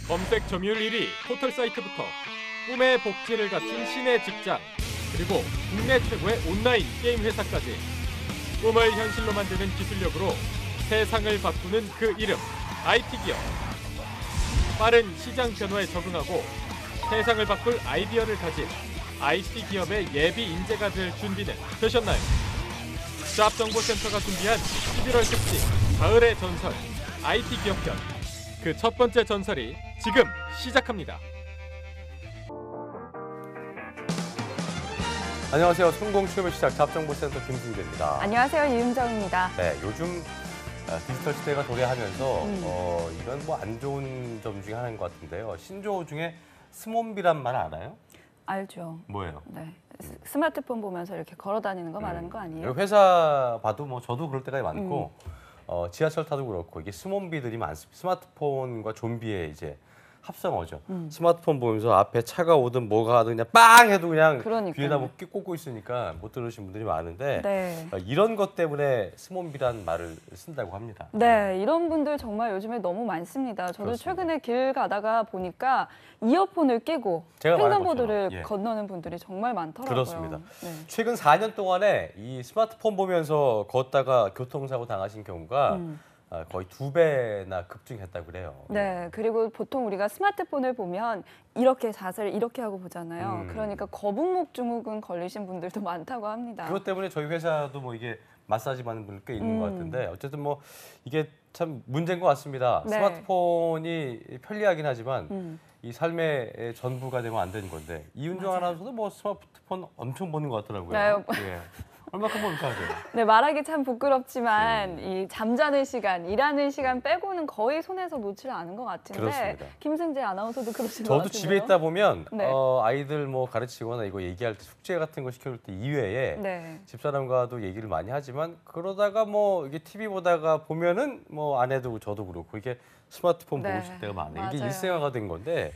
검색 점유율 1위 포털 사이트부터 꿈의 복지를 갖춘 신의 직장, 그리고 국내 최고의 온라인 게임 회사까지 꿈을 현실로 만드는 기술력으로 세상을 바꾸는 그 이름, IT 기업. 빠른 시장 변화에 적응하고 세상을 바꿀 아이디어를 가진 IT 기업의 예비 인재가 될 준비는 되셨나요? 잡정보센터가 준비한 11월 특집 가을의 전설 IT 기업편, 그 첫 번째 전설이 지금 시작합니다. 안녕하세요. 성공 취업의 시작 잡정보센터 김승재입니다. 안녕하세요. 유임정입니다. 네, 요즘 디지털 시대가 도래하면서 이건 뭐 안 좋은 점 중에 하나인 것 같은데요. 신조어 중에 스몬비란 말 알아요? 알죠. 뭐예요? 네. 스마트폰 보면서 이렇게 걸어 다니는 거 말하는 거 아니에요? 회사 봐도 뭐 저도 그럴 때가 많고 지하철 타도 그렇고 이게 스몬비들이 많습니다. 스마트폰과 좀비의 이제 합성어죠. 스마트폰 보면서 앞에 차가 오든 뭐가 하든 그냥 빵 해도 그냥 귀에다 뭐 꽂고 있으니까 못 들으신 분들이 많은데 네. 이런 것 때문에 스몬비란 말을 쓴다고 합니다. 네, 이런 분들 정말 요즘에 너무 많습니다. 저도 그렇습니다. 최근에 길 가다가 보니까 이어폰을 끼고 횡단보도를 건너는 분들이 정말 많더라고요. 그렇습니다. 네. 최근 4년 동안에 이 스마트폰 보면서 걷다가 교통사고 당하신 경우가 거의 2배나 급증했다고 그래요. 네, 그리고 보통 우리가 스마트폰을 보면 이렇게 자세를 이렇게 하고 보잖아요. 그러니까 거북목 증후군 걸리신 분들도 많다고 합니다. 그것 때문에 저희 회사도 뭐 이게 마사지 받는 분들 꽤 있는 것 같은데 어쨌든 뭐 이게 참 문제인 것 같습니다. 네. 스마트폰이 편리하긴 하지만 이 삶의 전부가 되면 안 되는 건데 이윤정 아나운서도 뭐 스마트폰 엄청 보는 것 같더라고요. 네. 예. 얼마큼 봅니까? 네, 말하기 참 부끄럽지만 이 잠자는 시간, 일하는 시간 빼고는 거의 손에서 놓지를 않은 것 같은데 그렇습니다. 김승재 아나운서도 그러신 것 저도 같은데요? 집에 있다 보면 네. 아이들 뭐 가르치거나 이거 얘기할 때 숙제 같은 거 시켜줄 때 이외에 네. 집사람과도 얘기를 많이 하지만 그러다가 뭐 이게 TV 보다가 보면은 뭐 아내도 저도 그렇고 이게 스마트폰 보고 싶을 때가 많아요. 이게 일상화가 된 건데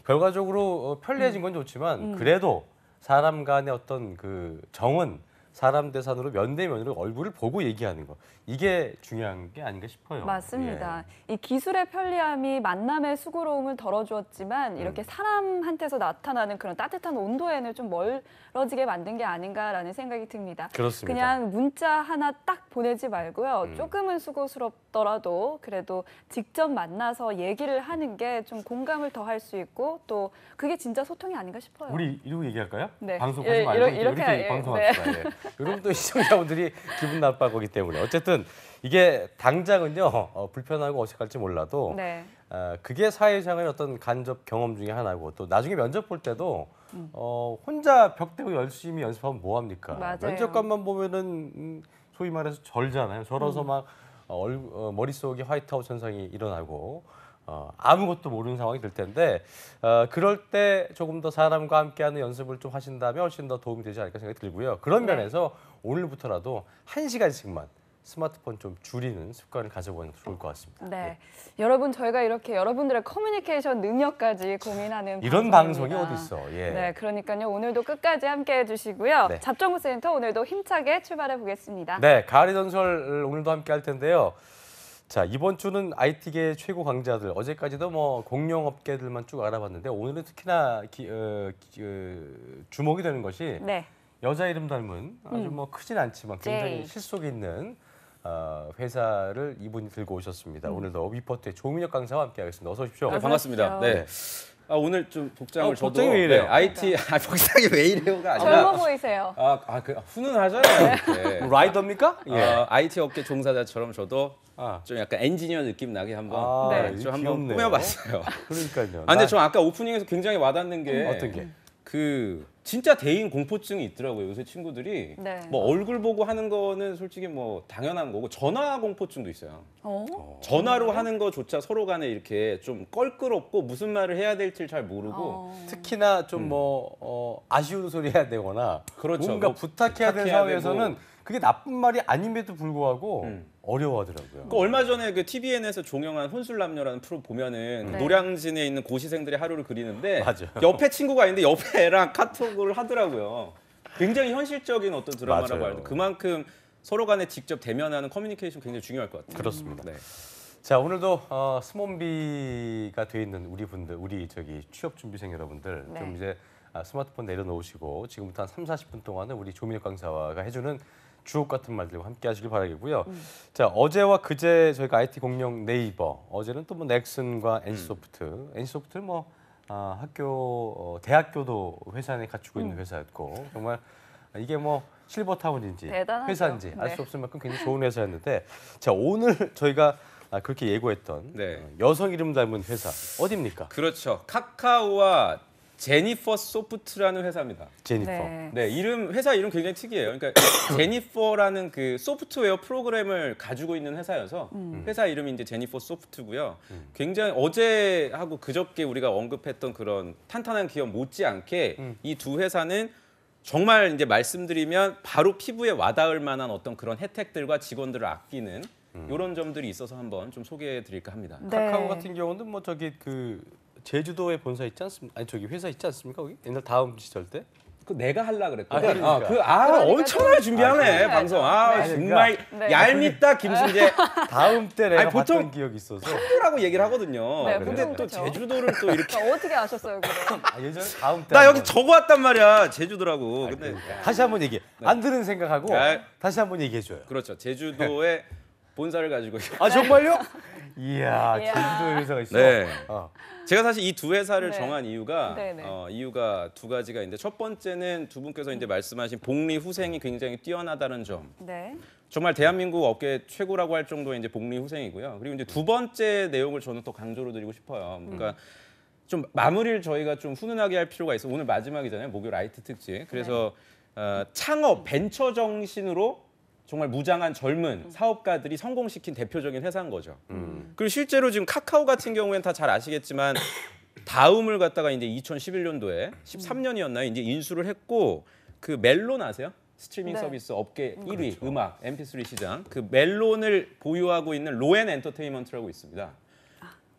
결과적으로 편리해진 건 좋지만 그래도 사람 간의 어떤 그 정은 사람 대산으로 면대면으로 얼굴을 보고 얘기하는 거, 이게 중요한 게 아닌가 싶어요. 맞습니다. 이 기술의 편리함이 만남의 수고로움을 덜어주었지만 이렇게 사람한테서 나타나는 그런 따뜻한 온도에는 좀 멀어지게 만든 게 아닌가라는 생각이 듭니다. 그렇습니다. 그냥 문자 하나 딱 보내지 말고요. 조금은 수고스럽더라도 그래도 직접 만나서 얘기를 하는 게 좀 공감을 더할 수 있고 또 그게 진짜 소통이 아닌가 싶어요. 우리 이러고 얘기할까요? 네. 방송하지 말고 이렇게 방송합시다. 네. 그럼 또 시청자분들이 기분 나빠할 거기 때문에 어쨌든 이게 당장은요 불편하고 어색할지 몰라도 네. 그게 사회생활의 어떤 간접 경험 중에 하나고 또 나중에 면접 볼 때도 혼자 벽 대고 열심히 연습하면 뭐 합니까? 맞아요. 면접관만 보면은 소위 말해서 절잖아요. 절어서 막 머릿속에 화이트아웃 현상이 일어나고 아무것도 모르는 상황이 될 텐데 그럴 때 조금 더 사람과 함께하는 연습을 좀 하신다면 훨씬 더 도움이 되지 않을까 생각이 들고요. 그런 면에서 오늘부터라도 1시간씩만 스마트폰 좀 줄이는 습관을 가져보는 게 좋을 것 같습니다. 네, 여러분 저희가 이렇게 여러분들의 커뮤니케이션 능력까지 고민하는 이런 방송입니다. 방송이 어디 있어? 예. 네, 그러니까요 오늘도 끝까지 함께해 주시고요. 네. 잡정부센터 오늘도 힘차게 출발해 보겠습니다. 네, 가을의 전설 오늘도 함께할 텐데요. 자, 이번 주는 IT계 최고 강자들, 어제까지도 뭐 공룡업계들만 쭉 알아봤는데 오늘은 특히나 주목이 되는 것이 네. 여자 이름 닮은 아주 뭐 크진 않지만 굉장히 실속 있는 회사를 이분이 들고 오셨습니다. 오늘도 위포트의 조민혁 강사와 함께하겠습니다. 어서 오십시오. 네, 반갑습니다. 네. 오늘 좀 복장을 저도 복장이 왜 이래요? 네, IT 복장이 왜 이래요가 아니라 젊어 보이세요. 그 훈훈하잖아요. 네. 라이더입니까? 예. IT 업계 종사자처럼 저도 좀 약간 엔지니어 느낌 나게 한번 좀 한번 꾸며봤어요. 그러니까요. 근데 저 아까 오프닝에서 굉장히 와닿는 게 어떤 게? 그 진짜 대인 공포증이 있더라고요. 요새 친구들이 네. 뭐 얼굴 보고 하는 거는 솔직히 뭐 당연한 거고 전화 공포증도 있어요. 전화로 하는 거조차 서로 간에 이렇게 좀 껄끄럽고 무슨 말을 해야 될지 잘 모르고 특히나 좀 뭐 아쉬운 소리 해야 되거나 그렇죠. 뭔가 뭐 부탁해야 되는 부탁해야 상황에서는 그게 나쁜 말이 아님에도 불구하고 어려워하더라고요. 그 얼마 전에 그 TVN에서 종영한 혼술남녀라는 프로 보면은 노량진에 있는 고시생들의 하루를 그리는데 맞아요. 옆에 친구가 있는데 옆에 애랑 카톡을 하더라고요. 굉장히 현실적인 어떤 드라마라고 맞아요. 할때 그만큼 서로 간에 직접 대면하는 커뮤니케이션 굉장히 중요할 것 같아요. 그렇습니다. 네. 자, 오늘도 스몬비가 돼 있는 우리 저기 취업 준비생 여러분들 네. 좀 이제 스마트폰 내려놓으시고 지금부터 한 30-40분 동안은 우리 조민혁 강사가 해주는 주옥 같은 말들과 함께 하시길 바라겠고요. 자, 어제와 그제 저희가 IT 공룡 네이버, 어제는 또 뭐 넥슨과 NC소프트는 뭐 대학교도 회사 안에 갖추고 있는 회사였고 정말 이게 뭐 실버타운인지 대단하죠. 회사인지 알 수 네. 없을 만큼 굉장히 좋은 회사였는데 자, 오늘 저희가 그렇게 예고했던 네. 여성 이름 닮은 회사 어디입니까? 그렇죠. 카카오와 제니퍼 소프트라는 회사입니다. 제니퍼. 네. 네, 회사 이름 굉장히 특이해요. 그러니까 제니퍼라는 그 소프트웨어 프로그램을 가지고 있는 회사여서 회사 이름이 이제 제니퍼 소프트고요. 굉장히 어제하고 그저께 우리가 언급했던 그런 탄탄한 기업 못지않게 이 두 회사는 정말 이제 말씀드리면 바로 피부에 와닿을 만한 어떤 그런 혜택들과 직원들을 아끼는 이런 점들이 있어서 한번 좀 소개해 드릴까 합니다. 네. 카카오 같은 경우는 뭐 저기 그 제주도에 본사 있지 않습니까? 아니 저기 회사 있지 않습니까? 거기 옛날 다음 시절 때? 그 내가 할라 그랬거든. 그러니까. 그러니까 엄청나게 준비하네 그러니까. 방송. 네, 정말 네. 얄밉다 김순재. 다음 때 내가 아니, 보통- 봤던 기억이 있어서 라고 얘기를 하거든요. 네, 근데 보통 또 그렇죠. 제주도를 또 이렇게 어떻게 아셨어요, 그럼? 예전에 다음 때 나 여기 한번- 적어왔단 말이야 제주도라고. 근데 그러니까. 다시 한번 얘기해. 안 들은 생각하고 아. 다시 한번 얘기해 줘요. 그렇죠. 제주도에 본사를 가지고 있어요. 아 정말요? 이야, 이야. 제주도에 회사가 있어. 네. 어. 제가 사실 이 두 회사를 네. 정한 이유가 네, 네. 이유가 두 가지가 있는데 첫 번째는 두 분께서 이제 말씀하신 복리 후생이 굉장히 뛰어나다는 점. 네. 정말 대한민국 업계 최고라고 할 정도의 이제 복리 후생이고요. 그리고 이제 두 번째 내용을 저는 또 강조로 드리고 싶어요. 그러니까 좀 마무리를 저희가 좀 훈훈하게 할 필요가 있어. 오늘 마지막이잖아요. 목요일 IT 특집. 그래서 창업 벤처 정신으로 정말 무장한 젊은 사업가들이 성공시킨 대표적인 회사인 거죠. 그리고 실제로 지금 카카오 같은 경우에는 다 잘 아시겠지만 다음을 갖다가 이제 2011년도에 13년이었나요? 이제 인수를 했고 그 멜론 아세요? 스트리밍 네. 서비스 업계 1위 음악 MP3 시장 그 멜론을 보유하고 있는 로엔 엔터테인먼트라고 있습니다.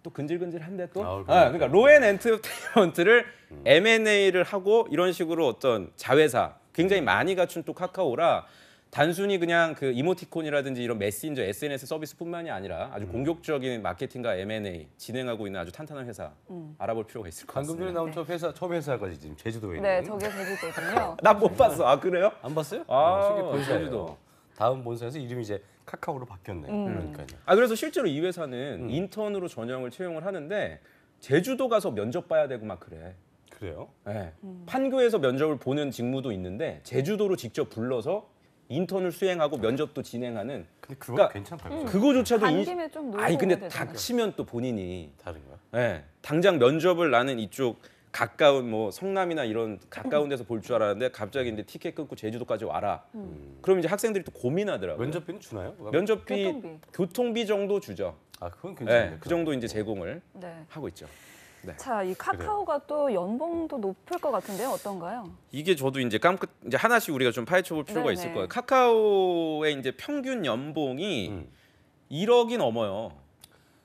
또 근질근질한데 또 그러니까 로엔 엔터테인먼트를 M&A를 하고 이런 식으로 어떤 자회사 굉장히 많이 갖춘 또 카카오라 단순히 그냥 그 이모티콘이라든지 이런 메신저 SNS 서비스뿐만이 아니라 아주 공격적인 마케팅과 M&A 진행하고 있는 아주 탄탄한 회사 알아볼 필요가 있을 것 방금 전에 같습니다. 나온 저 회사 처음 회사가 지금 제주도에 있는. 네, 저게 제주도군요. 나 못 봤어. 아 그래요? 안 봤어요? 저기 아, 본사예요. 제주도. 다음 본사에서 이름이 이제 카카오로 바뀌었네. 그러니까요. 아 그래서 실제로 이 회사는 인턴으로 전형을 채용을 하는데 제주도 가서 면접 봐야 되고 막 그래. 그래요? 네. 판교에서 면접을 보는 직무도 있는데 제주도로 직접 불러서 인턴을 수행하고 면접도 진행하는. 근데 그거 그러니까 괜찮다고요? 그거조차도 간 김에 좀 놀고 아니 근데 오면 되죠. 닥치면 또 본인이 다른 거야? 네, 당장 면접을 나는 이쪽 가까운 뭐 성남이나 이런 가까운 데서 볼 줄 알았는데 갑자기 이제 티켓 끊고 제주도까지 와라. 그럼 이제 학생들이 또 고민하더라고요. 면접비는 주나요? 면접비, 교통비. 교통비 정도 주죠. 아 그건 괜찮네. 네, 그 정도 이제 제공을 네. 하고 있죠. 자, 이 카카오가 또 연봉도 높을 것 같은데요. 어떤가요? 이게 저도 이제 이제 하나씩 우리가 좀 파헤쳐 볼 필요가 네네. 있을 거예요. 카카오의 이제 평균 연봉이 1억이 넘어요.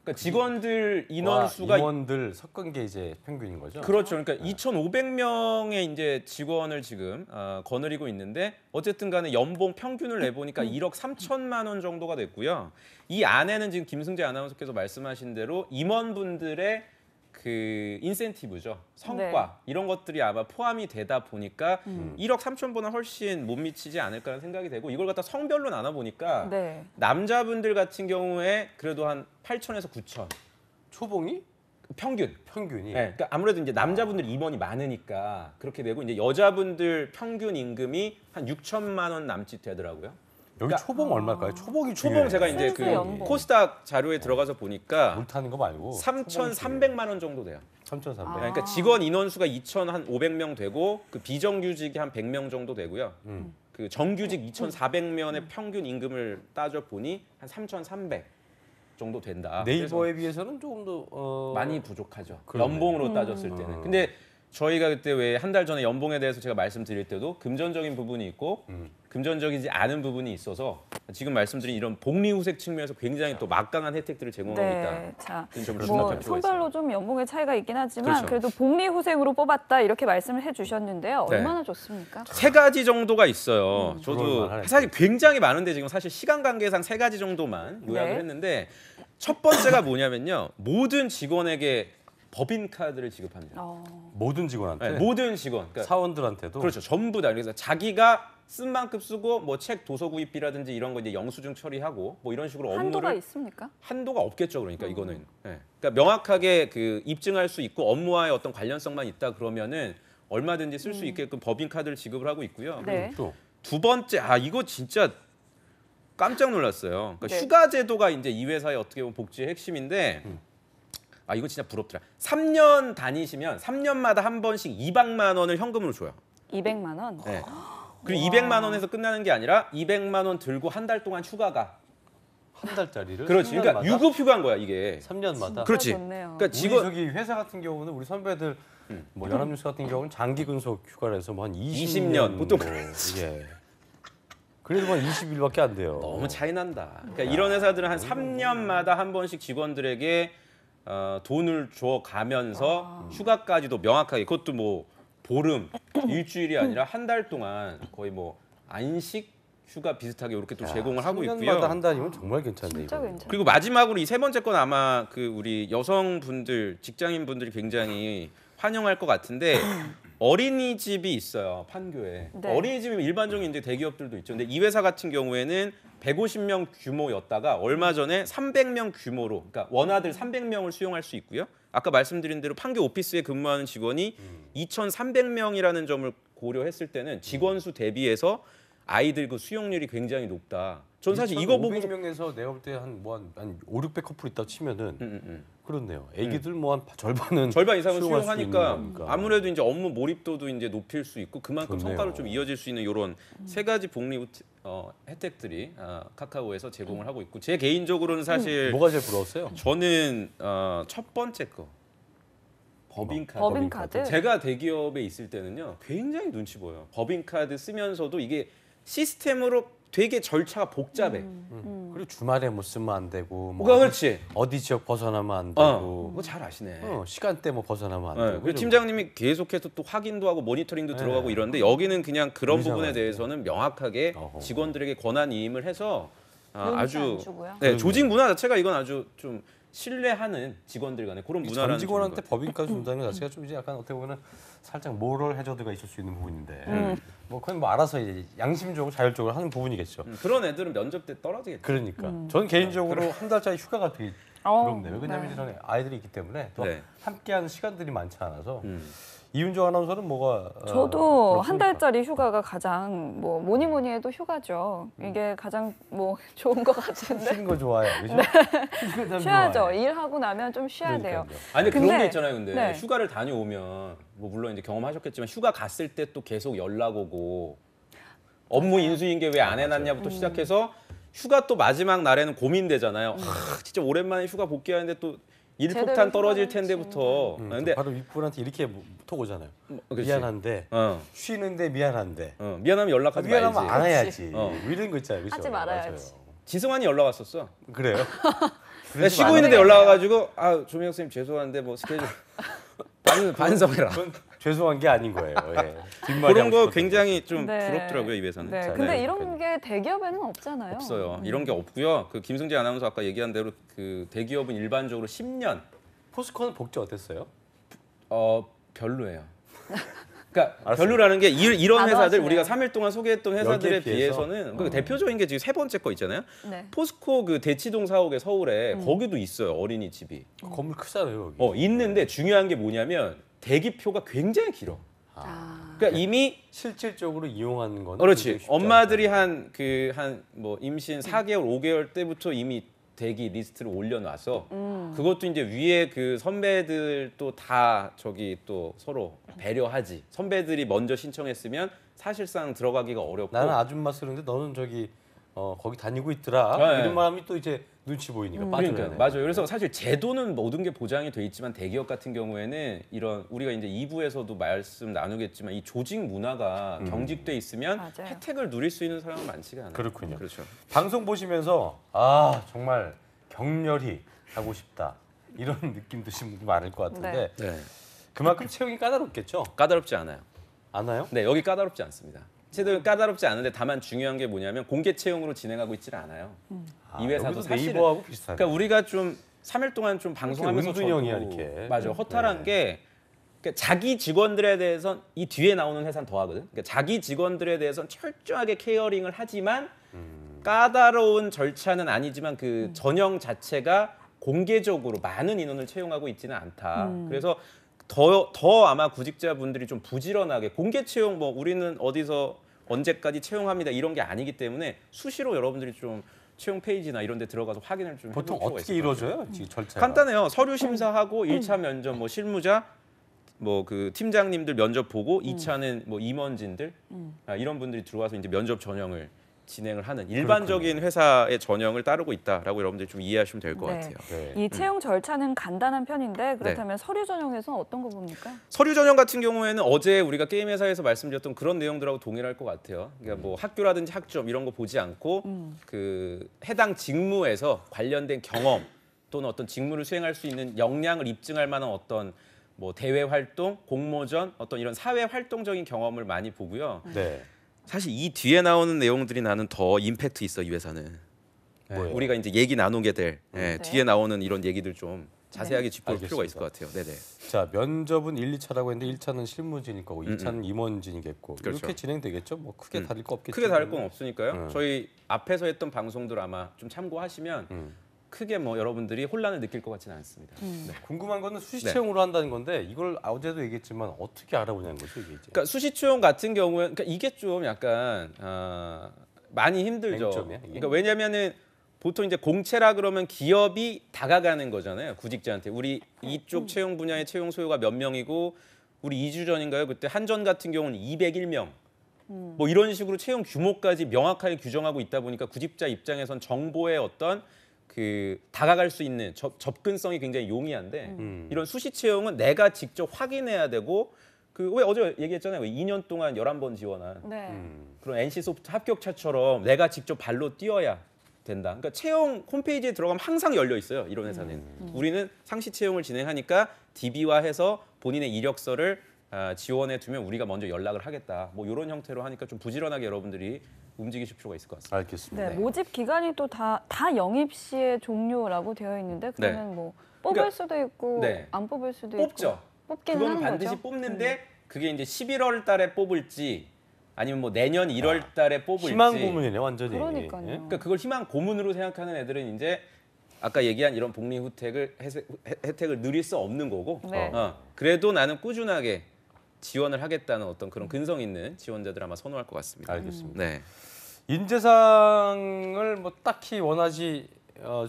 그러니까 직원들 인원수가 임원들 섞은 게 이제 평균인 거죠? 그렇죠. 그러니까 2,500명의 이제 직원을 지금 거느리고 있는데 어쨌든 간에 연봉 평균을 내보니까 1억 3천만 원 정도가 됐고요. 이 안에는 지금 김승재 아나운서께서 말씀하신 대로 임원분들의 그 인센티브죠. 성과 이런 것들이 아마 포함이 되다 보니까 1억 3천보다 훨씬 못 미치지 않을까라는 생각이 되고 이걸 갖다 성별로 나눠 보니까 네. 남자분들 같은 경우에 그래도 한 8천에서 9천 초봉이? 평균. 평균이? 네, 그러니까 아무래도 이제 남자분들 임원이 많으니까 그렇게 되고 이제 여자분들 평균 임금이 한 6천만 원 남짓 되더라고요. 여기 그러니까 초봉 얼마일까요? 초봉이 초봉 제가 이제 순수 그 연봉. 코스닥 자료에 들어가서 보니까 못하는 거 말고 3,300만 원 정도 돼요. 3,300. 그러니까 직원 인원수가 2,500명 되고 그 비정규직이 한 100명 정도 되고요. 그 정규직 2,400명의 평균 임금을 따져 보니 한 3,300 정도 된다. 네이버에 비해서는 조금 더 그래서 많이 부족하죠. 그러네. 연봉으로 따졌을 때는. 근데 저희가 그때 왜 한 달 전에 연봉에 대해서 제가 말씀드릴 때도 금전적인 부분이 있고 금전적이지 않은 부분이 있어서 지금 말씀드린 이런 복리 후생 측면에서 굉장히 또 막강한 혜택들을 제공하고 있다. 네, 자, 그런 점을 뭐 주목할 필요가 선별로 있습니다. 좀 연봉의 차이가 있긴 하지만 그렇죠. 그래도 복리 후생으로 뽑았다 이렇게 말씀을 해주셨는데요. 네. 얼마나 좋습니까? 3가지 정도가 있어요. 저도 그럴만하네. 사실 굉장히 많은데 지금 사실 시간 관계상 3가지 정도만 요약을 네. 했는데 첫 번째가 뭐냐면요. 모든 직원에게 법인 카드를 지급합니다. 모든 직원한테 네, 모든 직원. 그러니까 사원들한테도 그렇죠. 전부 다. 그래서 자기가 쓴 만큼 쓰고 뭐 책 도서 구입비라든지 이런 거 이제 영수증 처리하고 뭐 이런 식으로 한도가 업무를 있습니까? 한도가 없겠죠. 그러니까 이거는. 예. 그러니까 명확하게 그 입증할 수 있고 업무와의 어떤 관련성만 있다 그러면은 얼마든지 쓸 수 있게끔 법인 카드를 지급을 하고 있고요. 네. 또 두 번째, 이거 진짜 깜짝 놀랐어요. 그러니까 네. 휴가 제도가 이제 이 회사의 어떻게 보면 복지의 핵심인데, 이거 진짜 부럽더라. 3년 다니시면 3년마다 한 번씩 200만 원을 현금으로 줘요. 200만 원. 네. 그리고 200만 원에서 끝나는 게 아니라 200만 원 들고 한 달 동안 휴가가. 한 달짜리를 그렇지. 그러니까 3년마다? 유급 휴가인 거야 이게. 3년마다. 그렇지. 좋네요. 그러니까 우리 직원 저기 회사 같은 경우는 우리 선배들 뭐 연합뉴스 같은 경우는 장기 근속 휴가를 해서 뭐 한 20년 20년, 보통 뭐, 예. 그래도 한 20일밖에 안 돼요. 너무 차이 난다. 그러니까 이런 회사들은 한 3년마다 한 번씩 직원들에게 돈을 줘 가면서 휴가까지도 명확하게 그것도 뭐 보름, 일주일이 아니라 한 달 동안 거의 뭐 안식 휴가 비슷하게 이렇게 또 제공을 하고 3년마다 있고요. 한 달이면 정말 괜찮네. 진짜 이거. 괜찮아요. 그리고 마지막으로 이 세 번째 건 아마 그 우리 여성분들, 직장인분들이 굉장히 환영할 것 같은데 어린이집이 있어요. 판교에. 네. 어린이집이 일반적인 이제 대기업들도 있죠. 근데 이 회사 같은 경우에는 150명 규모였다가 얼마 전에 300명 규모로, 그러니까 원아들 300명을 수용할 수 있고요. 아까 말씀드린 대로 판교 오피스에 근무하는 직원이 2,300명이라는 점을 고려했을 때는 직원 수 대비해서 아이들 그 수용률이 굉장히 높다. 전 사실 이거 보고 500명에서 내가 볼 때 한 5, 600 커플 있다 치면은 그렇네요. 애기들 뭐 한 절반은 절반 이상은 수용할 수 수용하니까 있는 거니까. 아무래도 이제 업무 몰입도도 이제 높일 수 있고 그만큼 좋네요. 성과로 좀 이어질 수 있는 이런 세 가지 복리 혜택들이 카카오에서 제공을 하고 있고 제 개인적으로는 사실 뭐가 제일 부러웠어요? 저는 첫 번째 거 법인카드. 법인카드? 제가 대기업에 있을 때는요 굉장히 눈치 보여요. 법인카드 쓰면서도 이게 시스템으로 되게 절차가 복잡해. 그리고 주말에 뭐 쓰면 안 되고 뭐 그렇지. 어디 지역 벗어나면 안 되고 그거 잘 아시네. 시간대 뭐 벗어나면 안 네, 되고 그 팀장님이 계속해서 또 확인도 하고 모니터링도 네. 들어가고 이런데 여기는 그냥 그런 의상할 부분에 때. 대해서는 명확하게 어허. 직원들에게 권한 이임을 해서 눈치 아주 안 주고요. 네, 조직 문화 자체가 이건 아주 좀 신뢰하는 직원들 간의 그런 문화라는 전 직원한테 점인 것 법인까지 준다는 것 자체가 좀 이제 약간 어떻게 보면 살짝 모럴 해저드가 있을 수 있는 부분인데 뭐 그건 뭐 알아서 이제 양심적으로 자율적으로 하는 부분이겠죠. 같아요. 그런 애들은 면접 때 떨어지겠죠. 그러니까 저는 개인적으로 한 달짜리 휴가가 되게 부럽네요. 왜냐하면 네. 이제 저는 아이들이 있기 때문에 또 네. 함께하는 시간들이 많지 않아서 이윤정 아나운서는 뭐가 저도 한 그렇습니까? 달짜리 휴가가 가장 뭐 뭐니 해도 휴가죠. 이게 가장 뭐 좋은 것 같은데 쉬는 거 좋아해요. 그죠? 쉬는 거 쉬어야죠. 좋아해. 일하고 나면 좀 쉬어야 돼요. 그러니까요. 아니 그런 근데- 게 있잖아요. 근데 네. 휴가를 다녀오면 뭐 물론 이제 경험하셨겠지만 휴가 갔을 때 또 계속 연락 오고 업무 인수인계 왜 안 해놨냐부터 시작해서 휴가 또 마지막 날에는 고민되잖아요. 진짜 오랜만에 휴가 복귀하는데 또 제대로 일폭탄 떨어질 휴가를 텐데부터. 근데 바로 윗분한테 이렇게 톡 오잖아요. 그렇지. 미안한데 쉬는데 미안한데 미안하면 연락하지 미안하면 말지. 안 해야지. 어. 뭐 이런 거 있잖아요. 그죠? 하지 말아야지. 맞아요. 지승환이 연락 왔었어. 그래요? 내가 쉬고 있는데 연락 와가지고 조명혁 선생님 죄송한데 뭐 스케줄 반성해라. 그건 죄송한 게 아닌 거예요. 예. 뒷말이 그런 하고 거 싶었던 굉장히 좀 네. 부럽더라고요 이 회사는. 네, 자, 근데 네, 이런 게 대기업에는 없잖아요. 없어요. 이런 게 없고요. 그 김승재 아나운서 아까 얘기한 대로 그 대기업은 일반적으로 10년 포스코는 복지 어땠어요? 별로예요. 그러니까 알았어요. 별로라는 게 이런 안 회사들 하시네요. 우리가 3일 동안 소개했던 회사들에 여기에 비해서? 비해서는 그 대표적인 게 지금 세 번째 거 있잖아요. 네. 포스코 그 대치동 사옥에 서울에 거기도 있어요. 어린이집이. 건물 크잖아요. 여기. 있는데 중요한 게 뭐냐면 대기표가 굉장히 길어. 아, 그러니까 이미 실질적으로 이용하는 거는 그렇지. 굉장히 쉽지 엄마들이 않다. 한 뭐 임신 4개월, 5개월 때부터 이미 대기 리스트를 올려놔서 그것도 이제 위에 그 선배들 또 다 저기 또 서로 배려하지. 선배들이 먼저 신청했으면 사실상 들어가기가 어렵고. 나는 아줌마 쓰는데 너는 저기 거기 다니고 있더라. 네. 이런 마음이 또 이제 눈치 보이니까 빠져야 그러니까 돼. 맞아요. 그래서 사실 제도는 모든 게 보장이 돼 있지만 대기업 같은 경우에는 이런 우리가 이제 2부에서도 말씀 나누겠지만 이 조직 문화가 경직돼 있으면 맞아요. 혜택을 누릴 수 있는 사람은 많지가 않아요. 그렇군요. 그렇죠. 방송 보시면서 아 정말 격렬히 하고 싶다 이런 느낌 드신 분들 많을 것 같은데 네. 그만큼 채용이 까다롭겠죠? 까다롭지 않아요. 않아요? 네, 여기 까다롭지 않습니다. 채용은 까다롭지 않은데 다만 중요한 게 뭐냐면 공개 채용으로 진행하고 있지는 않아요. 이 회사도 여기도 사실은 네이버하고 비슷하네. 그러니까 우리가 좀 3일 동안 좀 방송하면서 은둔형이야, 저도 이렇게. 맞아요. 허탈한 네. 게 그러니까 자기 직원들에 대해선 이 뒤에 나오는 회사는 더 하거든. 그러니까 자기 직원들에 대해선 철저하게 케어링을 하지만 까다로운 절차는 아니지만 그 전형 자체가 공개적으로 많은 인원을 채용하고 있지는 않다. 그래서 더 아마 구직자분들이 좀 부지런하게 공개 채용 뭐 우리는 어디서 언제까지 채용합니다 이런 게 아니기 때문에 수시로 여러분들이 좀 채용 페이지나 이런 데 들어가서 확인을 좀 보통 해볼 필요가 어떻게 있을 것 같아요. 이루어져요? 지금 절차가? 간단해요. 서류 심사하고 1차 면접 뭐 실무자 뭐 그 팀장님들 면접 보고 2차는 뭐 임원진들 이런 분들이 들어와서 이제 면접 전형을 진행을 하는 일반적인 회사의 전형을 따르고 있다라고 여러분들이 좀 이해하시면 될 것 네. 같아요. 네. 이 채용 절차는 간단한 편인데 그렇다면 서류 전형에서는 어떤 거 봅니까? 서류 전형 같은 경우에는 어제 우리가 게임 회사에서 말씀드렸던 그런 내용들하고 동일할 것 같아요. 그러니까 뭐 학교라든지 학점 이런 거 보지 않고 그 해당 직무에서 관련된 경험 또는 어떤 직무를 수행할 수 있는 역량을 입증할 만한 어떤 뭐 대외 활동, 공모전, 어떤 이런 사회 활동적인 경험을 많이 보고요. 네. 사실 이 뒤에 나오는 내용들이 나는 더 임팩트 있어 이 회사는. 뭐예요? 우리가 이제 얘기 나누게 될 네. 뒤에 나오는 이런 얘기들 좀 자세하게 짚어볼 알겠습니다. 필요가 있을 것 같아요. 네네. 자 면접은 1, 2차라고 했는데 1차는 실무진일 거고 2차는 임원진이겠고 그렇죠. 이렇게 진행되겠죠? 뭐 크게 다를 거 없겠죠? 크게 다를 건 없으니까요. 음. 저희 앞에서 했던 방송들 아마 좀 참고하시면 크게 뭐 여러분들이 혼란을 느낄 것 같지는 않습니다. 네. 궁금한 거는 수시 네. 채용으로 한다는 건데 이걸 어제도 얘기했지만 어떻게 알아보냐는 거죠 이게 이제. 그러니까 수시 채용 같은 경우에 그러니까 이게 좀 약간 많이 힘들죠. 맹점이야, 이게? 그러니까 왜냐면은 보통 이제 공채라 그러면 기업이 다가가는 거잖아요. 구직자한테 우리 이쪽 채용 분야의 채용 소요가 몇 명이고 우리 2주 전인가요? 그때 한전 같은 경우는 201명. 뭐 이런 식으로 채용 규모까지 명확하게 규정하고 있다 보니까 구직자 입장에선 정보의 어떤 그 다가갈 수 있는 접근성이 굉장히 용이한데 이런 수시 채용은 내가 직접 확인해야 되고 그 왜 어제 얘기했잖아요. 2년 동안 11번 지원한 네. 그런 NC 소프트 합격차처럼 내가 직접 발로 뛰어야 된다. 그러니까 채용 홈페이지에 들어가면 항상 열려 있어요. 이런 회사는. 우리는 상시 채용을 진행하니까 DB화해서 본인의 이력서를 지원해 두면 우리가 먼저 연락을 하겠다. 뭐 이런 형태로 하니까 좀 부지런하게 여러분들이 움직이실 필요가 있을 것 같습니다. 알겠습니다. 네, 모집 기간이 또 다 영입 시의 종료라고 되어 있는데 그러면 뭐 뽑을 그러니까, 수도 있고 네. 안 뽑을 수도 뽑죠. 있고 뽑기는 그거는 하는 반드시 거죠? 뽑는데 그게 이제 11월 달에 뽑을지 아니면 뭐 내년 1월 달에 뽑을지 희망 고문이네 완전히. 그러니까요. 예? 그러니까 그걸 희망 고문으로 생각하는 애들은 이제 아까 얘기한 이런 복리 혜택을 누릴 수 없는 거고 네. 그래도 나는 꾸준하게 지원을 하겠다는 어떤 그런 근성 있는 지원자들 아마 선호할 것 같습니다. 알겠습니다. 네. 인재상을 뭐 딱히 원하지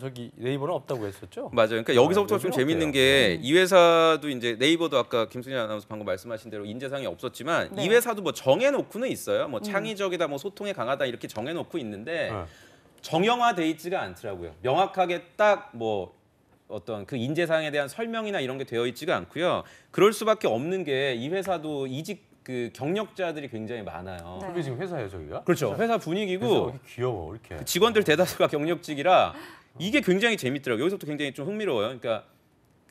저기 네이버는 없다고 했었죠? 맞아요. 그러니까 여기서부터 좀 여기는 재밌는 어때요? 게 이 회사도 이제 네이버도 아까 김수진 아나운서 방금 말씀하신 대로 인재상이 없었지만 네. 이 회사도 뭐 정해놓고는 있어요. 뭐 창의적이다, 뭐 소통에 강하다 이렇게 정해놓고 있는데 정형화돼 있지가 않더라고요. 명확하게 딱 뭐 어떤 그 인재상에 대한 설명이나 이런 게 되어 있지가 않고요. 그럴 수밖에 없는 게 이 회사도 이직 그 경력자들이 굉장히 많아요. 네. 그게 지금 회사예요 저기가? 그렇죠. 회사 회사가 분위기고 이렇게 귀여워 이렇게. 그 직원들 대다수가 경력직이라 이게 굉장히 재밌더라고요. 여기서부터 굉장히 좀 흥미로워요. 그러니까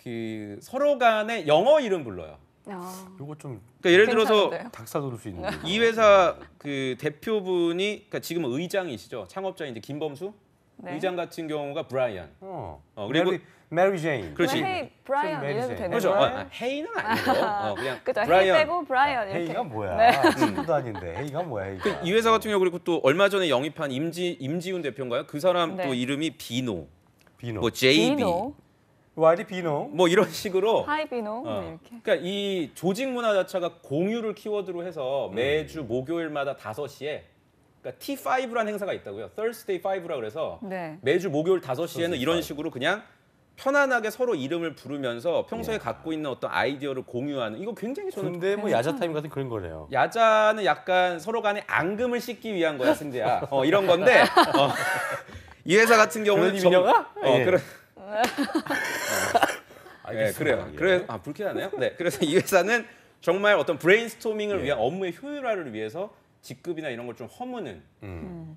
그 서로 간에 영어 이름 불러요. 요거 좀 그러니까 예를 들어서 괜찮은데요? 닭살 돋을 수 있는. 이 회사 그 대표분이 그러니까 지금은 의장이시죠. 창업자인데 김범수 네. 의장 같은 경우가 브라이언. 그리고 그리고 메리 제인. 그렇지. 헤이 브라이언 메리 이래도 제인. 되는 그렇죠. 거예요? 헤이는 아니고 그냥 그죠. 헤이 브라이언. 빼고 브라이언 이렇게. 헤이가 뭐야? 네. 친구도 아닌데 헤이가 뭐야? 헤이가. 이 회사 같은 경우 그리고 또 얼마 전에 영입한 임지훈 대표인가요? 그 사람 네. 또 이름이 비노, 비노. 뭐 JB, 비노, 와리 비노. 뭐 이런 식으로. 하이 비노 이렇게. 그러니까 이 조직 문화 자체가 공유를 키워드로 해서 매주 목요일마다 5시에 그러니까 T5라는 행사가 있다고요. Thursday 5라 그래서 네. 매주 목요일 5시에는 이런 식으로 그냥 편안하게 서로 이름을 부르면서 평소에 갖고 있는 어떤 아이디어를 공유하는 이거 굉장히 저는 근데 뭐 야자 타임 같은 그런 거네요. 야자는 약간 서로 간에 앙금을 씻기 위한 거야, 승재야. 이런 건데 이 회사 같은 경우는 그런 의미가? 예. 그런 알겠습니다. 그래요. 예. 그래 불쾌하네요. 네, 그래서 이 회사는 정말 어떤 브레인스토밍을 예. 위한 업무의 효율화를 위해서 직급이나 이런 걸 좀 허무는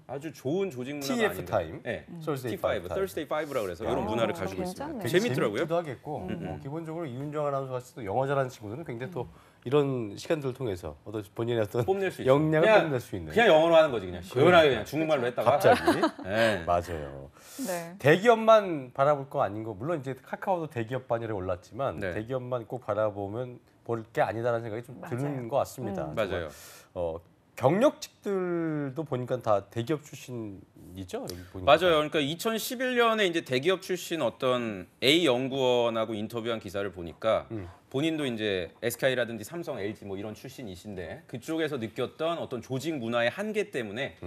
아주 좋은 조직 문화가 TF 아닌가. 타임, 네. Thursday T5, 타임. Thursday 5라 그래서 야. 이런 문화를 가지고 괜찮네. 있습니다. 되게 재밌더라고요. 재밌기도 하겠고 기본적으로 이윤정 아나운서 같이 또 영어 잘하는 친구들은 굉장히 또 이런 시간들을 통해서 어떤 본인의 어떤 뽐낼 수 있어요. 역량을 그냥- 뽐낼 수 있는 그냥 영어로 하는 거지 그냥 시원하게 그냥 중국말로 했다가 갑자기 네. 맞아요. 네. 대기업만 바라볼 거 아닌 거 물론 이제 카카오도 대기업 반열에 올랐지만 네. 대기업만 꼭 바라보면 볼 게 아니다라는 생각이 좀 맞아요. 드는 것 같습니다. 정말. 맞아요. 경력직들도 보니까 다 대기업 출신이죠. 여기 보니까. 맞아요. 그러니까 2011년에 이제 대기업 출신 어떤 A 연구원하고 인터뷰한 기사를 보니까 본인도 이제 SK라든지 삼성, LG 뭐 이런 출신이신데 그쪽에서 느꼈던 어떤 조직 문화의 한계 때문에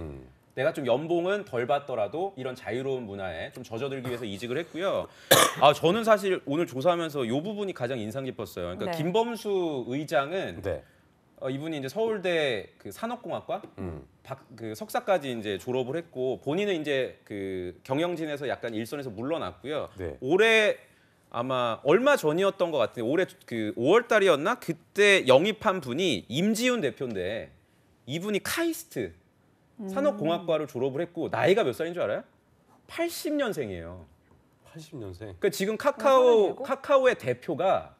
내가 좀 연봉은 덜 받더라도 이런 자유로운 문화에 좀 젖어들기 위해서 이직을 했고요. 저는 사실 오늘 조사하면서 이 부분이 가장 인상 깊었어요. 그러니까 네. 김범수 의장은 네. 이분이 이제 서울대 그 산업공학과 그 석사까지 이제 졸업을 했고 본인은 이제 그 경영진에서 약간 일선에서 물러났고요. 네. 올해 아마 얼마 전이었던 것 같아요. 올해 그 5월 달이었나 그때 영입한 분이 임지훈 대표인데 이분이 카이스트 산업공학과를 졸업을 했고 나이가 몇 살인 줄 알아요? 80년생이에요. 80년생. 그러니까 지금 서른일곱? 카카오의 대표가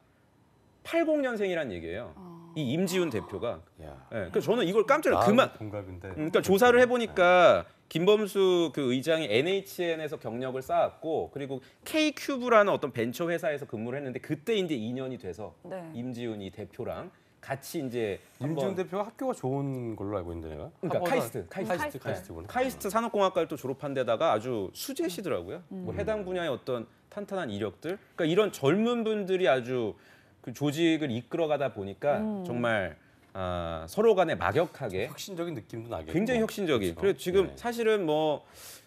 80년생이란 얘기예요. 이 임지훈 대표가. 야. 예, 그래서 저는 이걸 깜짝 나하고 그만. 동갑인데. 그러니까 조사를 해보니까 김범수 그 의장이 NHN에서 경력을 쌓았고 그리고 K큐브라는 어떤 벤처 회사에서 근무를 했는데 그때 이제 인연이 돼서 네. 임지훈이 대표랑 같이 이제 임지훈 한번 대표가 학교가 좋은 걸로 알고 있는데 내가. 그러니까 하버드- 카이스트. 카이스트구나. 카이스트 산업공학과를 또 졸업한 데다가 아주 수재시더라고요. 뭐 해당 분야의 어떤 탄탄한 이력들. 그러니까 이런 젊은 분들이 아주 그 조직을 이끌어가다 보니까 정말 서로 간에 막역하게 혁신적인 느낌도 나겠고. 굉장히 혁신적이. 그렇죠. 그래서 지금 네. 사실은 뭐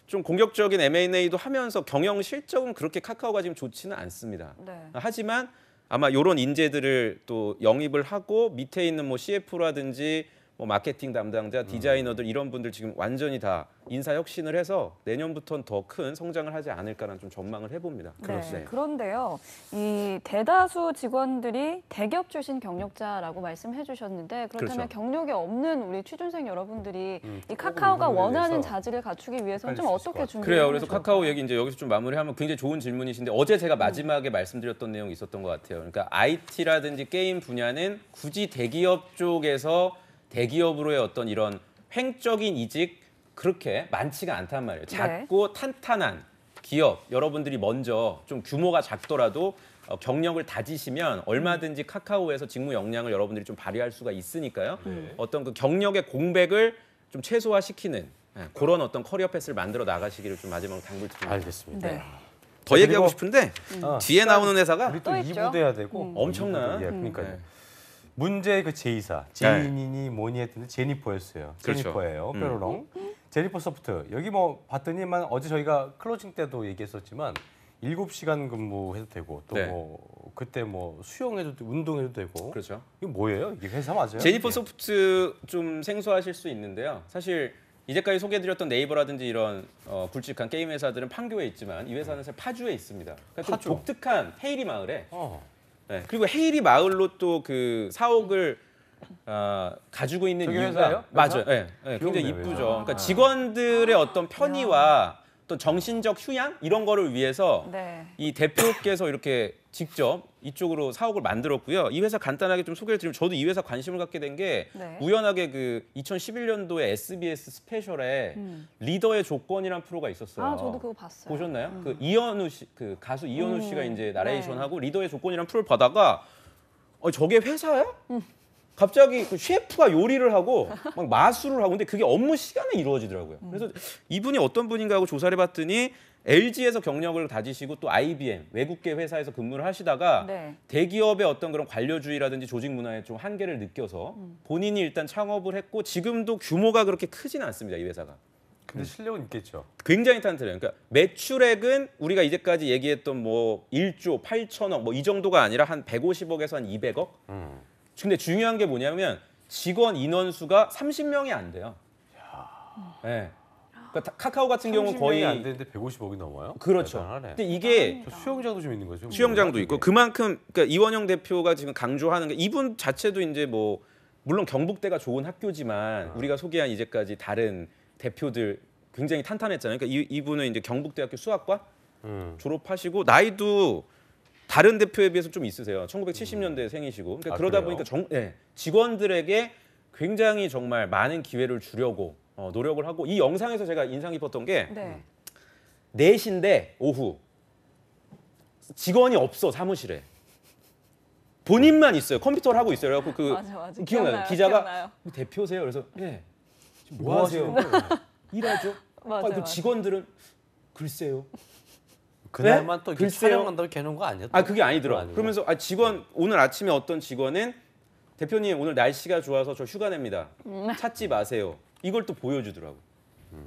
좀 공격적인 M&A도 하면서 경영 실적은 그렇게 카카오가 지금 좋지는 않습니다. 네. 하지만 아마 이런 인재들을 또 영입을 하고 밑에 있는 뭐 CF라든지 뭐 마케팅 담당자, 디자이너들 이런 분들 지금 완전히 다 인사 혁신을 해서 내년부터는 더 큰 성장을 하지 않을까라는 좀 전망을 해봅니다. 네. 그런데요, 이 대다수 직원들이 대기업 출신 경력자라고 말씀해 주셨는데 그렇다면 그렇죠. 경력이 없는 우리 취준생 여러분들이 이 카카오가 조금 운동을 원하는 위해서 자질을 갖추기 위해서는 좀 헷갈릴 수 있을 어떻게 것 준비를 그래요. 하면 그래서 좋을까요? 카카오 얘기 이제 여기서 좀 마무리하면 굉장히 좋은 질문이신데 어제 제가 마지막에 말씀드렸던 내용이 있었던 것 같아요. 그러니까 IT라든지 게임 분야는 굳이 대기업 쪽에서 대기업으로의 어떤 이런 횡적인 이직 그렇게 많지가 않단 말이에요. 작고 탄탄한 기업 여러분들이 먼저 좀 규모가 작더라도 경력을 다지시면 얼마든지 카카오에서 직무 역량을 여러분들이 좀 발휘할 수가 있으니까요. 어떤 그 경력의 공백을 좀 최소화시키는 그런 어떤 커리어 패스를 만들어 나가시기를 좀 마지막으로 당부드립니다. 알겠습니다. 네. 더 얘기하고 그리고- 싶은데 어, 뒤에 나오는 회사가 우리 또 또 있죠? 2부도 해야 되고 엄청난. 예, 그러니까요. 네. 문제의 그 제2사 제인이니 뭐니 했더니 제니퍼였어요. 그렇죠. 제니퍼예요. 뾰로롱. 제니퍼 소프트. 여기 뭐 봤더니만 어제 저희가 클로징 때도 얘기했었지만 7시간 근무해도 되고 또 네. 뭐 그때 뭐 수영해도 되고 운동해도 되고. 그렇죠. 이거 뭐예요? 이게 회사 맞아요? 제니퍼 이게? 소프트 좀 생소하실 수 있는데요. 사실 이제까지 소개해드렸던 네이버라든지 이런 굵직한 게임 회사들은 판교에 있지만 이 회사는 사실 파주에 있습니다. 그러니까 좀 파주. 독특한 헤이리 마을에 어. 네. 그리고 헤이리 마을로 또 그 사옥을 가지고 있는 저기 이유가 회사예요? 맞아요. 네. 네. 굉장히 귀엽네요, 이쁘죠. 회사. 그러니까 직원들의 어떤 편의와 또 정신적 휴양 이런 거를 위해서 네. 이 대표께서 이렇게 직접 이쪽으로 사옥을 만들었고요. 이 회사 간단하게 좀 소개를 드리면 저도 이 회사 관심을 갖게 된 게 네. 우연하게 그 2011년도에 SBS 스페셜에 리더의 조건이란 프로가 있었어요. 아, 저도 그거 봤어요. 보셨나요? 그 이현우 씨, 그 가수 이현우 씨가 이제 나레이션하고 네. 리더의 조건이란 프로를 받다가 저게 회사야? 갑자기 그 셰프가 요리를 하고 막 마술을 하고 근데 그게 업무 시간에 이루어지더라고요. 그래서 이분이 어떤 분인가 하고 조사를 해봤더니 LG에서 경력을 다지시고 또 IBM 외국계 회사에서 근무를 하시다가 네. 대기업의 어떤 그런 관료주의라든지 조직 문화에 좀 한계를 느껴서 본인이 일단 창업을 했고 지금도 규모가 그렇게 크지는 않습니다. 이 회사가. 근데 실력은 있겠죠. 굉장히 탄탄해요. 그러니까 매출액은 우리가 이제까지 얘기했던 뭐 1조 8천억 뭐 이 정도가 아니라 한 150억에서 한 200억. 근데 중요한 게 뭐냐면 직원 인원 수가 30명이 안 돼요. 네. 그러니까 카카오 같은 경우 30명이 거의 안 되는데 150억이 넘어요? 그렇죠. 대단하네. 근데 이게 저 수영장도 좀 있는 거죠? 수영장도 있고 이게. 그만큼 그러니까 이원영 대표가 지금 강조하는 게 이분 자체도 이제 뭐 물론 경북대가 좋은 학교지만 우리가 소개한 이제까지 다른 대표들 굉장히 탄탄했잖아요. 그러니까 이분은 이제 경북대학교 수학과 졸업하시고 나이도 다른 대표에 비해서 좀 있으세요. 1970년대 생이시고 그러니까 그러다 그래요? 보니까 직원들에게 굉장히 정말 많은 기회를 주려고 노력을 하고 이 영상에서 제가 인상 깊었던 게 네. 4시인데 오후 직원이 없어 사무실에 본인만 있어요. 컴퓨터를 하고 있어요. 그래갖고 그 맞아. 기억나요? 기자가 기억나요. 대표세요. 그래서 예. 지금 뭐 뭐 하세요? 하시는 거예요? 일하죠. 맞아요, 그 맞아요. 직원들은 글쎄요. 그날만 또 이렇게 글쎄요. 촬영한다고 이렇게 해놓은 거 아니야? 아 그게 아니더라. 아니고. 그러면서 직원 오늘 아침에 어떤 직원은 대표님 오늘 날씨가 좋아서 저 휴가 냅니다. 찾지 마세요. 이걸 또 보여주더라고.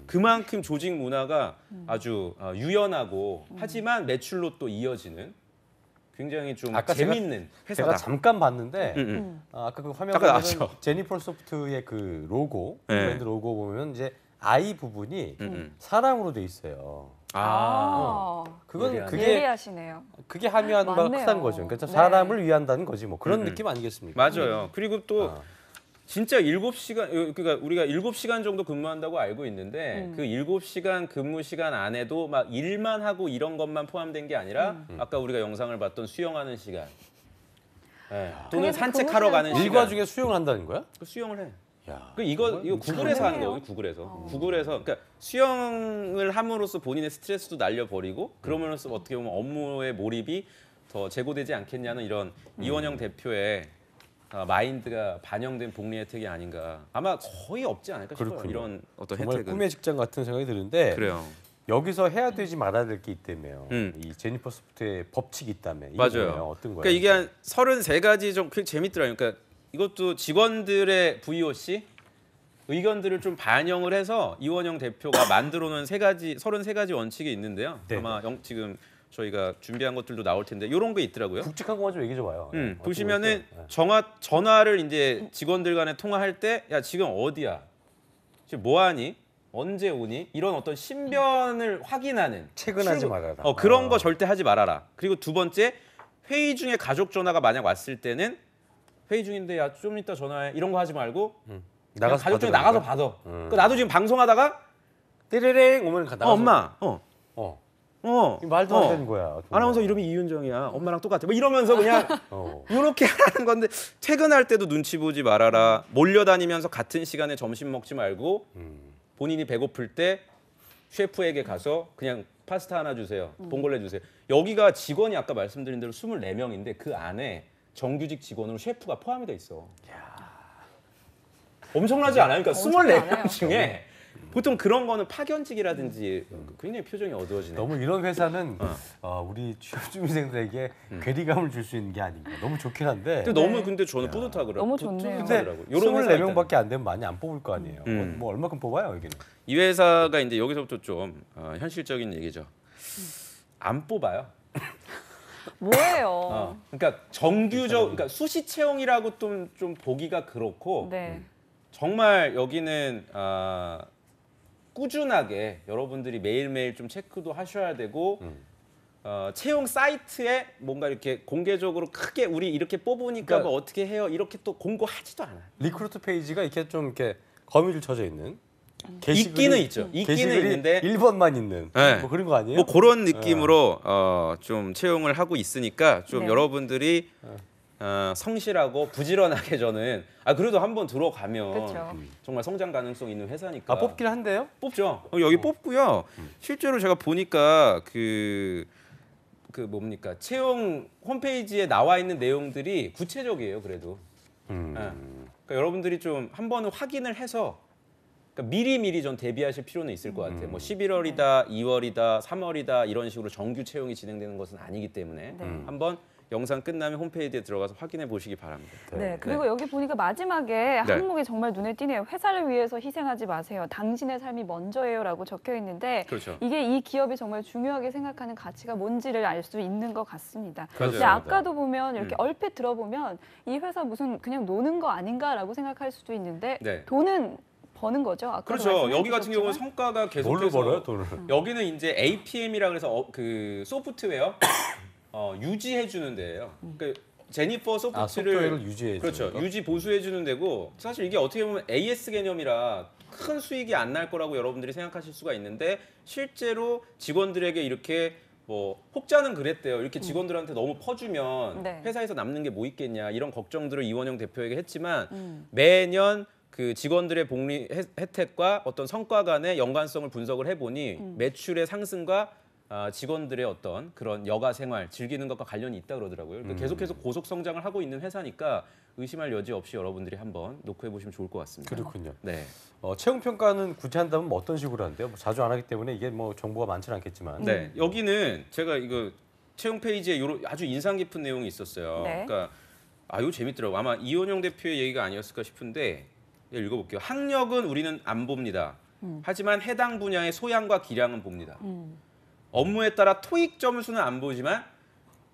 그만큼 조직 문화가 아주 유연하고 하지만 매출로 또 이어지는 굉장히 좀 아까 재밌는 제가 회사다. 잠깐 봤는데 음. 아까 그 화면 아까 보면 나왔죠. 제니퍼 소프트의 그 로고 네. 브랜드 로고 보면 이제 아이 부분이 사랑으로 돼 있어요. 그건 예리하네. 그게 예리하시네요. 그게 함유하는 바가 맞네요. 크다는 거죠. 그러니까 네. 사람을 위한다는 거지 뭐 그런 느낌 아니겠습니까? 맞아요. 그리고 또 진짜 7시간 그러니까 우리가 7시간 정도 근무한다고 알고 있는데 그 7시간 근무 시간 안에도 막 일만 하고 이런 것만 포함된 게 아니라 아까 우리가 영상을 봤던 수영하는 시간. 네. 또는 그게 산책하러 근무 가는 시간 일과 시간. 중에 수영을 한다는 거야? 그 수영을 해. 야, 이거 구글에서 하는 가능해요. 거예요. 구글에서 그러니까 수영을 함으로써 본인의 스트레스도 날려버리고 그러면서 어떻게 보면 업무의 몰입이 더 제고되지 않겠냐는 이런 이원영 대표의 마인드가 반영된 복리 혜택이 아닌가. 아마 거의 없지 않을까 싶어요. 그렇군요. 이런 어떤 정말 혜택은. 꿈의 직장 같은 생각이 드는데 그래요. 여기서 해야 되지 말아야 될 게 있다며요. 음. 이 제니퍼 소프트의 법칙이 있다며. 이게 맞아요. 뭐예요? 어떤 거예요? 그러니까 이게 한 33가지 좀 재밌더라고요. 그러니까 이것도 직원들의 VOC 의견들을 좀 반영을 해서 이원영 대표가 만들어 놓은 33가지 원칙이 있는데요. 네. 아마 지금 저희가 준비한 것들도 나올 텐데 이런 게 있더라고요. 굵직한 것만 좀 얘기 좀 봐요. 어떤 보시면은 거 있어요? 전화를 이제 직원들 간에 통화할 때 야 지금 어디야? 지금 뭐 하니? 언제 오니? 이런 어떤 신변을 확인하는 퇴근하지 말아라. 그런 거 절대 하지 말아라. 그리고 두 번째 회의 중에 가족 전화가 만약 왔을 때는 회의 중인데 야 좀 이따 전화해 이런 거 하지 말고 그냥 나가서 가족 중에 받으라는 나가서 거야? 받아. 그러니까 나도 지금 방송하다가 띠리링 오면 나가서 엄마 이거 말도 안 되는 거야. 아나운서 이름이 이윤정이야. 엄마랑 똑같아. 뭐 이러면서 그냥 어. 이렇게 하라는 건데 퇴근할 때도 눈치 보지 말아라. 몰려다니면서 같은 시간에 점심 먹지 말고 본인이 배고플 때 셰프에게 가서 그냥 파스타 하나 주세요. 봉골레 주세요. 여기가 직원이 아까 말씀드린 대로 24명인데 그 안에 정규직 직원으로 셰프가 포함이 돼 있어. 엄청나지 않아요? 그러니까 엄청나네요. 24명 중에 보통 그런 거는 파견직이라든지 굉장히 표정이 어두워지네. 너무 이런 회사는 우리 취업준비생들에게 괴리감을 줄 수 있는 게 아닌가. 너무 좋긴 한데. 근데 너무 근데 저는 뿌듯하더라고요. 너무 좋네요. 근데 요런 회사가 24명밖에 안 되면 많이 안 뽑을 거 아니에요. 음. 뭐 얼마큼 뽑아요 여기는? 이 회사가 이제 여기서부터 좀 현실적인 얘기죠. 안 뽑아요. 뭐예요? 그러니까 그러니까 수시 채용이라고 좀 보기가 그렇고 네. 정말 여기는 꾸준하게 여러분들이 매일매일 좀 체크도 하셔야 되고 채용 사이트에 뭔가 이렇게 공개적으로 크게 우리 이렇게 뽑으니까 그러니까 뭐 어떻게 해요 이렇게 또 공고하지도 않아요. 리크루트 페이지가 이렇게 좀 이렇게 거미줄 쳐져 있는. 있기는 있죠. 있기는 게시글이 있는데 1번만 있는 네. 뭐 그런 거 아니에요? 뭐 그런 느낌으로 좀 채용을 하고 있으니까 좀 네. 여러분들이 성실하고 부지런하게 저는 그래도 한번 들어가면 그쵸. 정말 성장 가능성 있는 회사니까 뽑긴 한데요. 뽑죠. 여기 뽑고요. 실제로 제가 보니까 그 뭡니까 채용 홈페이지에 나와 있는 내용들이 구체적이에요. 그래도 그러니까 여러분들이 좀 한 번은 확인을 해서 그러니까 미리 좀 대비하실 필요는 있을 것 같아요. 뭐 11월이다, 2월이다, 3월이다 이런 식으로 정규 채용이 진행되는 것은 아니기 때문에 한번 영상 끝나면 홈페이지에 들어가서 확인해 보시기 바랍니다. 네, 그리고 여기 보니까 마지막에 항목이 정말 눈에 띄네요. 회사를 위해서 희생하지 마세요. 당신의 삶이 먼저예요라고 적혀 있는데 그렇죠. 이게 이 기업이 정말 중요하게 생각하는 가치가 뭔지를 알 수 있는 것 같습니다. 근데 그렇습니다. 아까도 보면 이렇게 얼핏 들어보면 이 회사 무슨 그냥 노는 거 아닌가라고 생각할 수도 있는데 네. 돈은 버는 거죠. 아까도 그렇죠. 말씀해 여기 같은 경우는 주셨지만. 성과가 뭘로 계속해서 벌어요 돈을? 여기는 이제 APM이라 그래서 그 소프트웨어 유지해 주는 데예요. 그러니까 제니퍼 소프트를 소프트웨어를 유지해 그렇죠. 유지 보수해 주는 데고 사실 이게 어떻게 보면 AS 개념이라 큰 수익이 안 날 거라고 여러분들이 생각하실 수가 있는데 실제로 직원들에게 이렇게 뭐 혹자는 그랬대요. 이렇게 직원들한테 너무 퍼주면 네. 회사에서 남는 게 뭐 있겠냐 이런 걱정들을 이원영 대표에게 했지만 매년 그 직원들의 복리 혜택과 어떤 성과 간의 연관성을 분석을 해보니 매출의 상승과 직원들의 어떤 그런 여가 생활 즐기는 것과 관련이 있다 그러더라고요. 그러니까 계속해서 고속 성장을 하고 있는 회사니까 의심할 여지 없이 여러분들이 한번 놓고 해보시면 좋을 것 같습니다. 그렇군요. 네. 채용 평가는 굳이 한다면 뭐 어떤 식으로 하는데요? 뭐 자주 안 하기 때문에 이게 뭐 정보가 많지는 않겠지만. 네, 여기는 제가 이거 채용 페이지에 요런 아주 인상 깊은 내용이 있었어요. 네. 그러니까 이거 재밌더라고. 아마 이원영 대표의 얘기가 아니었을까 싶은데 읽어볼게요. 학력은 우리는 안 봅니다. 하지만 해당 분야의 소양과 기량은 봅니다. 업무에 따라 토익 점수는 안 보지만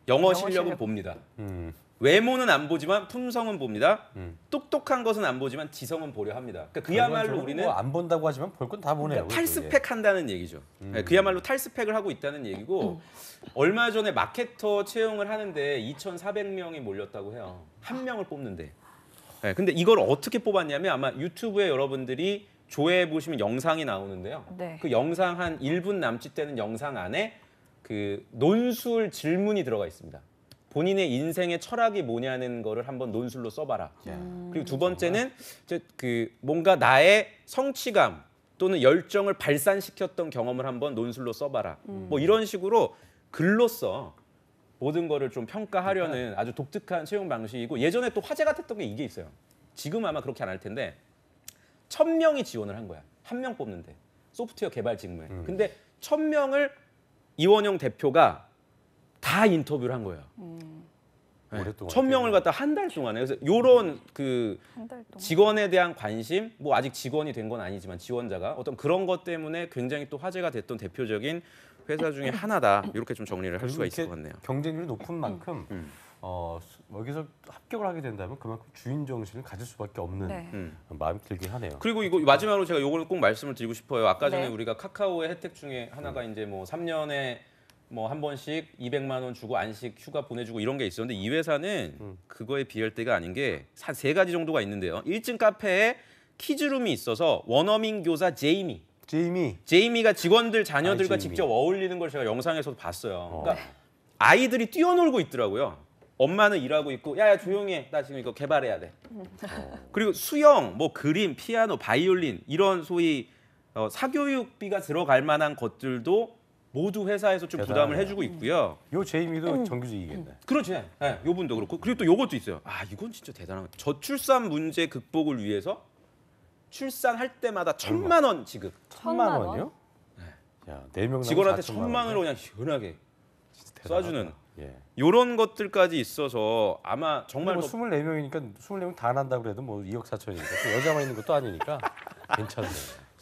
영어 실력은 실력. 봅니다. 음. 외모는 안 보지만 품성은 봅니다. 똑똑한 것은 안 보지만 지성은 보려 합니다. 그러니까 그야말로 우리는 뭐안 본다고 하지만 볼 건 다 보네요. 탈스펙 한다는 얘기죠. 네, 그야말로 탈스펙을 하고 있다는 얘기고 얼마 전에 마케터 채용을 하는데 2,400명이 몰렸다고 해요. 한 명을 뽑는데. 네, 근데 이걸 어떻게 뽑았냐면 아마 유튜브에 여러분들이 조회해 보시면 영상이 나오는데요. 네. 그 영상 한 1분 남짓 되는 영상 안에 그 논술 질문이 들어가 있습니다. 본인의 인생의 철학이 뭐냐는 거를 한번 논술로 써봐라. 그리고 두 번째는 이제 그 뭔가 나의 성취감 또는 열정을 발산시켰던 경험을 한번 논술로 써봐라. 뭐 이런 식으로 글로써 모든 거를 좀 평가하려는 아주 독특한 채용 방식이고 예전에 또 화제가 됐던 게 이게 있어요. 지금 아마 그렇게 안 할 텐데 1,000명이 지원을 한 거야. 한 명 뽑는데 소프트웨어 개발 직무에. 근데 1,000명을 이원영 대표가 다 인터뷰를 한 거예요. 네. 오랫동안 1,000명을 갖다 한 달 동안에 그래서 요런 그 한 달 동안. 직원에 대한 관심, 뭐 아직 직원이 된 건 아니지만 지원자가 어떤 그런 것 때문에 굉장히 또 화제가 됐던 대표적인 회사 중에 하나다. 이렇게 좀 정리를 할 수가 있을 것 같네요. 경쟁률이 높은 만큼 여기서 합격을 하게 된다면 그만큼 주인 정신을 가질 수밖에 없는 네. 마음이 들긴 하네요. 그리고 이거 마지막으로 제가 요거는 꼭 말씀을 드리고 싶어요. 아까 전에 네. 우리가 카카오의 혜택 중에 하나가 이제 뭐 3년에 뭐 한 번씩 200만 원 주고 안식 휴가 보내주고 이런 게 있었는데 이 회사는 그거에 비할 때가 아닌 게 한 3가지 정도가 있는데요. 1층 카페에 키즈룸이 있어서 원어민 교사 제이미가 직원들 자녀들과 제이미. 직접 어울리는 걸 제가 영상에서도 봤어요. 그러니까 아이들이 뛰어놀고 있더라고요. 엄마는 일하고 있고 야야 조용히 해. 나 지금 이거 개발해야 돼. 그리고 수영, 뭐 그림, 피아노, 바이올린 이런 소위 사교육비가 들어갈 만한 것들도 모두 회사에서 좀 부담을 대단하네요. 해주고 있고요. 요 제이미도 정규직이겠네. 그렇지. 네, 요분도 그렇고 그리고 또 요것도 있어요. 이건 진짜 대단한 거. 저출산 문제 극복을 위해서 출산할 때마다 1,000만 원 지급. 1,000만 원이요? 야, 4명 직원한테 1,000만 원을 그냥 시원하게 대단하다. 쏴주는 예. 요런 것들까지 있어서 아마 정말 뭐 24명이니까 24명 다 난다 그래도 뭐 2억 4천이니까 또 여자만 있는 것도 아니니까 괜찮네.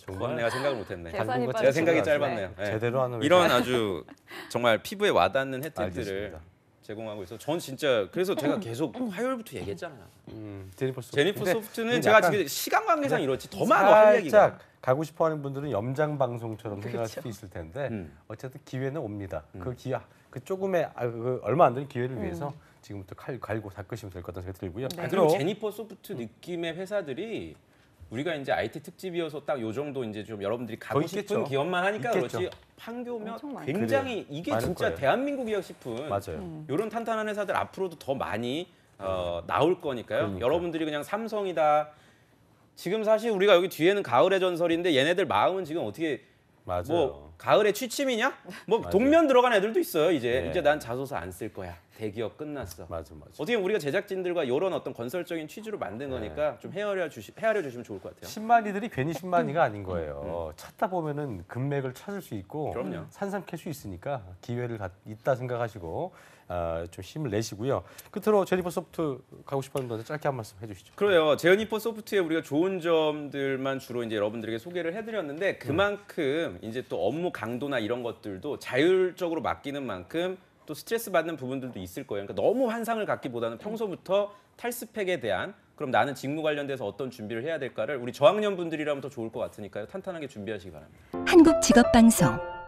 그건 정말 내가 생각을 못했네. 계산이 당근과 빠르시네요. 제가 생각이 네. 짧았네요. 네. 제대로 하는 이런 아주 정말 피부에 와닿는 혜택들을 알겠습니다. 제공하고 있어. 전 진짜 그래서 제가 계속 화요일부터 얘기했잖아요. 제니퍼 소프트. 제니퍼 근데 소프트는 제가 약간 지금 시간 관계상 이렇지 더 많아 할 얘기가. 살짝 가고 싶어하는 분들은 염장 방송처럼 생각할 수도 있을 텐데 어쨌든 기회는 옵니다. 그 조금의 그 얼마 안 되는 기회를 위해서 지금부터 칼 갈고 닦으시면 될 것 같다는 생각이 들고요. 네. 그리고 제니퍼 소프트 느낌의 회사들이 우리가 이제 IT 특집이어서 딱 요 정도 이제 좀 여러분들이 가고 더 싶은 있겠죠. 기업만 하니까 있겠죠. 그렇지 판교면 엄청 많아요. 굉장히 그래요. 이게 많을 진짜 거예요. 대한민국이야 싶은 맞아요. 이런 탄탄한 회사들 앞으로도 더 많이 나올 거니까요. 그러니까요. 여러분들이 그냥 삼성이다. 지금 사실 우리가 여기 뒤에는 가을의 전설인데 얘네들 마음은 지금 어떻게 맞아요. 뭐 가을에 취침이냐? 뭐 맞아요. 동면 들어간 애들도 있어요. 이제 네. 이제 난 자소서 안 쓸 거야. 대기업 끝났어. 맞아. 어떻게 보면 우리가 제작진들과 이런 어떤 건설적인 취지로 만든 거니까 좀 헤아려 주시면 좋을 것 같아요. 10만이들이 괜히 10만이가 아닌 거예요. 찾다 보면은 금맥을 찾을 수 있고 그럼요. 산삼 캘 수 있으니까 기회를 있다 생각하시고 좀 힘을 내시고요. 끝으로 제니퍼 소프트 가고 싶어하는 분들 짧게 한 말씀 해주시죠. 그래요. 제니퍼 소프트에 우리가 좋은 점들만 주로 이제 여러분들에게 소개를 해드렸는데 그만큼 이제 또 업무 강도나 이런 것들도 자율적으로 맡기는 만큼 또 스트레스 받는 부분들도 있을 거예요. 그러니까 너무 환상을 갖기보다는 평소부터 탈스펙에 대한 그럼 나는 직무 관련돼서 어떤 준비를 해야 될까를 우리 저학년 분들이라면 더 좋을 것 같으니까요. 탄탄하게 준비하시기 바랍니다. 한국직업방송